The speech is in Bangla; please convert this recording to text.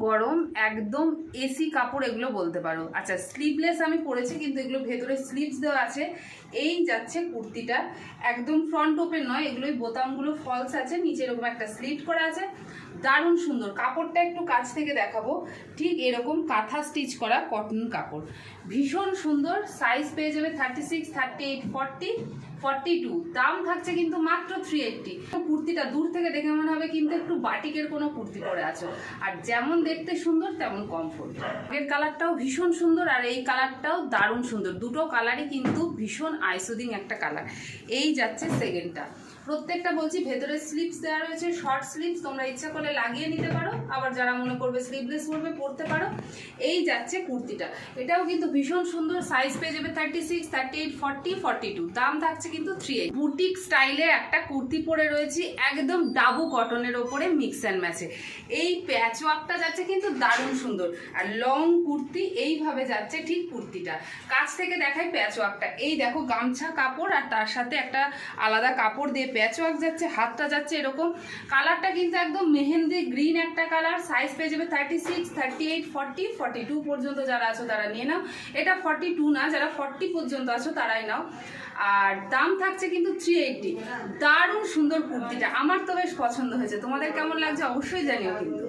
গরম একদম এসি কাপড় এগুলো বলতে পারো। আচ্ছা, স্লিভলেস আমি পরেছি, কিন্তু এগুলো ভেতরে স্লিভস দেওয়া আছে। এই যাচ্ছে কুর্তিটা, একদম ফ্রন্ট ওপেন নয়, এগুলোই বোতামগুলো ফলস আছে, নিচে এরকম একটা স্লিট করা আছে, দারুণ সুন্দর। কাপড়টা একটু কাছ থেকে দেখাবো, ঠিক এরকম কাঁথা স্টিচ করা কটন কাপড়, ভীষণ সুন্দর। সাইজ পেয়ে যাবে 36, 38, 40, 42। দাম থাকছে কিন্তু মাত্র 380। কুর্তিটা দূর থেকে দেখে মনে হবে কিন্তু একটু বাটিকের কোনো কুর্তি পরে আছো, আর যেমন দেখতে সুন্দর তেমন কমফোর্ট। এর কালারটাও ভীষণ সুন্দর, আর এই কালারটাও দারুণ সুন্দর। দুটো কালারই কিন্তু ভীষণ আইসোদিং একটা কালার। এই যাচ্ছে সেকেন্ডটা। প্রত্যেকটা বলছি ভেতরে স্লিভস দেওয়া রয়েছে, শর্ট স্লিভস, তোমরা ইচ্ছা করলে লাগিয়ে নিতে পারো, আবার যারা মনে করবে স্লিভলেস পরবে পরতে পারো। এই যাচ্ছে কুর্তিটা, এটাও কিন্তু ভীষণ সুন্দর। সাইজ পেয়ে যাবে 36, 38, 40, 42। দাম থাকছে কিন্তু 380। বুটিক স্টাইলের একটা কুর্তি পরে রয়েছি, একদম ডাবু কটনের ওপরে মিক্স অ্যান্ড ম্যাচে। এই প্যাচ ওয়ার্কটা যাচ্ছে কিন্তু দারুণ সুন্দর, আর লং কুর্তি এইভাবে যাচ্ছে ঠিক কুর্তিটা। কাছ থেকে দেখাই প্যাচ ওয়ার্কটা। এই দেখো গামছা কাপড়, আর তার সাথে একটা আলাদা কাপড় দিয়ে প্যাচ ওয়ার্ক যাচ্ছে, হাতটা যাচ্ছে এরকম। কালারটা কিন্তু একদম মেহেন্দি গ্রিন একটা কালার। সাইজ পেয়ে যাবে 36, 38, 40, 42 পর্যন্ত যারা আছো তারা নিয়ে নাও। এটা 42 না, যারা 40 পর্যন্ত আছো তারাই নাও। আর দাম থাকছে কিন্তু 380। দারুণ সুন্দর কুর্তিটা, আমার তো বেশ পছন্দ হয়েছে। তোমাদের কেমন লাগছে অবশ্যই জানিও কিন্তু।